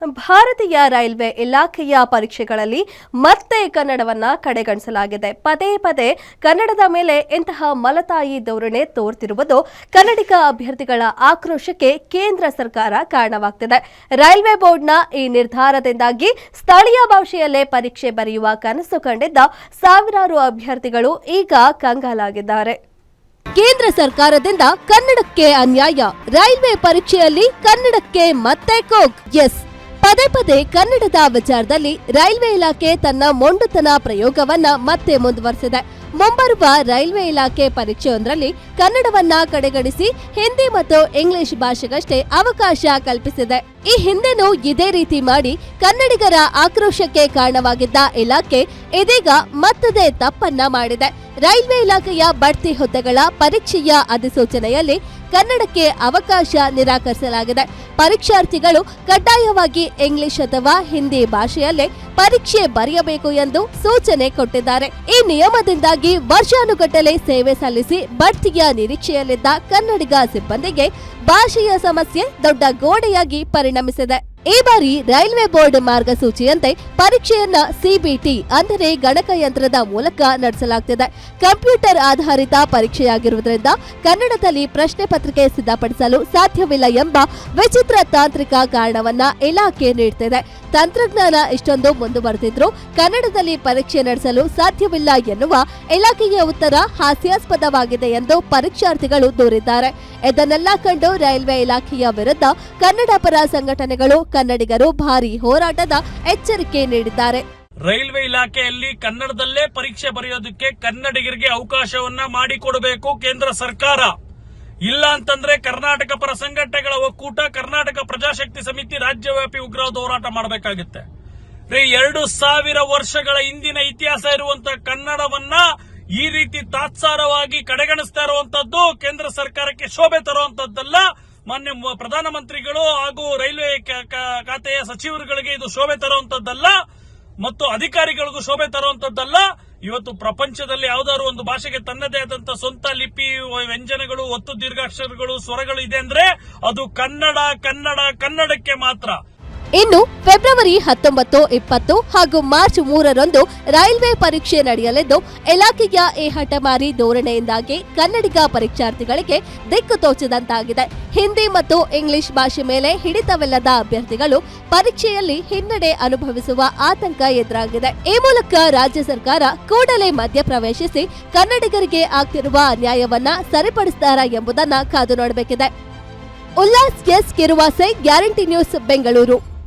ಭಾರತೀಯ ರೈಲ್ವೆ ಇಲಾಖೆಯ ಪರೀಕ್ಷೆಗಳಲ್ಲಿ ಮತ್ತೆ ಕನ್ನಡವನ್ನ ಕಡೆಗಣಿಸಲಾಗಿದೆ. ಪದೇ ಪದೇ ಕನ್ನಡದ ಮೇಲೆ ಇಂತಹ ಮಲತಾಯಿ ಧೋರಣೆ ತೋರ್ತಿರುವುದು ಕನ್ನಡಿಗ ಅಭ್ಯರ್ಥಿಗಳ ಆಕ್ರೋಶಕ್ಕೆ ಕೇಂದ್ರ ಸರ್ಕಾರ ಕಾರಣವಾಗ್ತಿದೆ. ರೈಲ್ವೆ ಬೋರ್ಡ್ನ ಈ ನಿರ್ಧಾರದಿಂದಾಗಿ ಸ್ಥಳೀಯ ಭಾಷೆಯಲ್ಲೇ ಪರೀಕ್ಷೆ ಬರೆಯುವ ಕನಸು ಕಂಡಿದ್ದ ಸಾವಿರಾರು ಅಭ್ಯರ್ಥಿಗಳು ಈಗ ಕಂಗಾಲಾಗಿದ್ದಾರೆ. ಕೇಂದ್ರ ಸರ್ಕಾರದಿಂದ ಕನ್ನಡಕ್ಕೆ ಅನ್ಯಾಯ, ರೈಲ್ವೆ ಪರೀಕ್ಷೆಯಲ್ಲಿ ಕನ್ನಡಕ್ಕೆ ಮತ್ತೆ ಕೋಕ್. ಪದೇ ಪದೇ ಕನ್ನಡದ ವಿಚಾರದಲ್ಲಿ ರೈಲ್ವೆ ಇಲಾಖೆ ತನ್ನ ಮೊಂಡುತನ ಪ್ರಯೋಗವನ್ನ ಮತ್ತೆ ಮುಂದುವರೆಸಿದೆ. ಮುಂಬರುವ ರೈಲ್ವೆ ಇಲಾಖೆ ಪರೀಕ್ಷೆಯೊಂದರಲ್ಲಿ ಕನ್ನಡವನ್ನ ಕಡೆಗಣಿಸಿ ಹಿಂದಿ ಮತ್ತು ಇಂಗ್ಲಿಷ್ ಭಾಷೆಗಷ್ಟೇ ಅವಕಾಶ ಕಲ್ಪಿಸಿದೆ. ಈ ಹಿಂದೆನೂ ಇದೇ ರೀತಿ ಮಾಡಿ ಕನ್ನಡಿಗರ ಆಕ್ರೋಶಕ್ಕೆ ಕಾರಣವಾಗಿದ್ದ ಇಲಾಖೆ ಇದೀಗ ಮತ್ತದೇ ತಪ್ಪನ್ನ ಮಾಡಿದೆ. ರೈಲ್ವೆ ಇಲಾಖೆಯ ಬಡ್ತಿ ಹುದ್ದೆಗಳ ಪರೀಕ್ಷೆಯ ಅಧಿಸೂಚನೆಯಲ್ಲಿ ಕನ್ನಡಕ್ಕೆ ಅವಕಾಶ ನಿರಾಕರಿಸಲಾಗಿದೆ. ಪರೀಕ್ಷಾರ್ಥಿಗಳು ಕಡ್ಡಾಯವಾಗಿ ಇಂಗ್ಲಿಷ್ ಅಥವಾ ಹಿಂದಿ ಭಾಷೆಯಲ್ಲೇ ಪರೀಕ್ಷೆ ಬರೆಯಬೇಕು ಎಂದು ಸೂಚನೆ ಕೊಟ್ಟಿದ್ದಾರೆ. ಈ ನಿಯಮದಿಂದಾಗಿ ವರ್ಷಾನುಗಟ್ಟಲೆ ಸೇವೆ ಸಲ್ಲಿಸಿ ಬಡ್ತಿಯ ನಿರೀಕ್ಷೆಯಲ್ಲಿದ್ದ ಕನ್ನಡಿಗ ಸಿಬ್ಬಂದಿಗೆ ಭಾಷೆಯ ಸಮಸ್ಯೆ ದೊಡ್ಡ ಗೋಡೆಯಾಗಿ ಪರಿಣಮಿಸಿದೆ. ಈ ಬಾರಿ ರೈಲ್ವೆ ಬೋರ್ಡ್ ಮಾರ್ಗಸೂಚಿಯಂತೆ ಪರೀಕ್ಷೆಯನ್ನ ಸಿಬಿಟಿ ಅಂದರೆ ಗಣಕಯಂತ್ರದ ಮೂಲಕ ನಡೆಸಲಾಗುತ್ತಿದೆ. ಕಂಪ್ಯೂಟರ್ ಆಧಾರಿತ ಪರೀಕ್ಷೆಯಾಗಿರುವುದರಿಂದ ಕನ್ನಡದಲ್ಲಿ ಪ್ರಶ್ನೆ ಪತ್ರಿಕೆ ಸಿದ್ಧಪಡಿಸಲು ಸಾಧ್ಯವಿಲ್ಲ ಎಂಬ ವಿಚಿತ್ರ ತಾಂತ್ರಿಕ ಕಾರಣವನ್ನ ಇಲಾಖೆ ನೀಡುತ್ತಿದೆ. ತಂತ್ರಜ್ಞಾನ ಇಷ್ಟೊಂದು ಮುಂದುವರೆದಿದ್ರೂ ಕನ್ನಡದಲ್ಲಿ ಪರೀಕ್ಷೆ ನಡೆಸಲು ಸಾಧ್ಯವಿಲ್ಲ ಎನ್ನುವ ಇಲಾಖೆಯ ಉತ್ತರ ಹಾಸ್ಯಾಸ್ಪದವಾಗಿದೆ ಎಂದು ಪರೀಕ್ಷಾರ್ಥಿಗಳು ದೂರಿದ್ದಾರೆ. ಇದನ್ನೆಲ್ಲ ಕಂಡು ರೈಲ್ವೆ ಇಲಾಖೆಯ ವಿರುದ್ಧ ಕನ್ನಡ ಪರ ಸಂಘಟನೆಗಳು ಕನ್ನಡಿಗರು ಭಾರೀ ಹೋರಾಟದ ಎಚ್ಚರಿಕೆ ನೀಡಿದ್ದಾರೆ. ರೈಲ್ವೆ ಇಲಾಖೆಯಲ್ಲಿ ಕನ್ನಡದಲ್ಲೇ ಪರೀಕ್ಷೆ ಬರೆಯೋದಕ್ಕೆ ಕನ್ನಡಿಗರಿಗೆ ಅವಕಾಶವನ್ನ ಮಾಡಿಕೊಡಬೇಕು ಕೇಂದ್ರ ಸರ್ಕಾರ. ಇಲ್ಲ ಅಂತಂದ್ರೆ ಕರ್ನಾಟಕ ಪರ ಸಂಘಟನೆಗಳ ಒಕ್ಕೂಟ, ಕರ್ನಾಟಕ ಪ್ರಜಾಶಕ್ತಿ ಸಮಿತಿ ರಾಜ್ಯವ್ಯಾಪಿ ಉಗ್ರವಾದ ಹೋರಾಟ ಮಾಡಬೇಕಾಗುತ್ತೆ. 2000 ವರ್ಷಗಳ ಹಿಂದಿನ ಇತಿಹಾಸ ಇರುವಂತಹ ಕನ್ನಡವನ್ನ ಈ ರೀತಿ ತಾತ್ಸಾರವಾಗಿ ಕಡೆಗಣಿಸ್ತಾ ಇರುವಂತದ್ದು ಕೇಂದ್ರ ಸರ್ಕಾರಕ್ಕೆ ಶೋಭೆ ತರುವಂತದ್ದಲ್ಲ. ಮಾನ್ಯ ಪ್ರಧಾನಮಂತ್ರಿಗಳು ಹಾಗೂ ರೈಲ್ವೆ ಖಾತೆಯ ಸಚಿವರುಗಳಿಗೆ ಇದು ಶೋಭೆ ತರುವಂತದ್ದಲ್ಲ ಮತ್ತು ಅಧಿಕಾರಿಗಳಿಗೂ ಶೋಭೆ ತರುವಂತದ್ದಲ್ಲ. ಇವತ್ತು ಪ್ರಪಂಚದಲ್ಲಿ ಯಾವ್ದಾದ್ರು ಒಂದು ಭಾಷೆಗೆ ತನ್ನದೇ ಆದಂತಹ ಸ್ವಂತ ಲಿಪಿ, ವ್ಯಂಜನಗಳು, ಒತ್ತು ದೀರ್ಘಾಕ್ಷರಗಳು, ಸ್ವರಗಳು ಇದೆ ಅಂದ್ರೆ ಅದು ಕನ್ನಡಕ್ಕೆ ಮಾತ್ರ. ಇನ್ನು ಫೆಬ್ರವರಿ 19, 20 ಹಾಗೂ ಮಾರ್ಚ್ 3ರಂದು ರೈಲ್ವೆ ಪರೀಕ್ಷೆ ನಡೆಯಲಿದ್ದು ಇಲಾಖೆಯ ಈ ಹಠಮಾರಿ ಧೋರಣೆಯಿಂದಾಗಿ ಕನ್ನಡಿಗ ಪರೀಕ್ಷಾರ್ಥಿಗಳಿಗೆ ದಿಕ್ಕು ತೋಚದಂತಾಗಿದೆ. ಹಿಂದಿ ಮತ್ತು ಇಂಗ್ಲಿಷ್ ಭಾಷೆ ಮೇಲೆ ಹಿಡಿತವಿಲ್ಲದ ಅಭ್ಯರ್ಥಿಗಳು ಪರೀಕ್ಷೆಯಲ್ಲಿ ಹಿನ್ನಡೆ ಅನುಭವಿಸುವ ಆತಂಕ ಎದುರಾಗಿದೆ. ಈ ಮೂಲಕ ರಾಜ್ಯ ಸರ್ಕಾರ ಕೂಡಲೇ ಮಧ್ಯಪ್ರವೇಶಿಸಿ ಕನ್ನಡಿಗರಿಗೆ ಆಗ್ತಿರುವ ಅನ್ಯಾಯವನ್ನ ಸರಿಪಡಿಸುತ್ತಾರಾ ಎಂಬುದನ್ನ ಕಾದು ನೋಡಬೇಕಿದೆ. Ullas S Kiruvase, guarantee news, Bengaluru.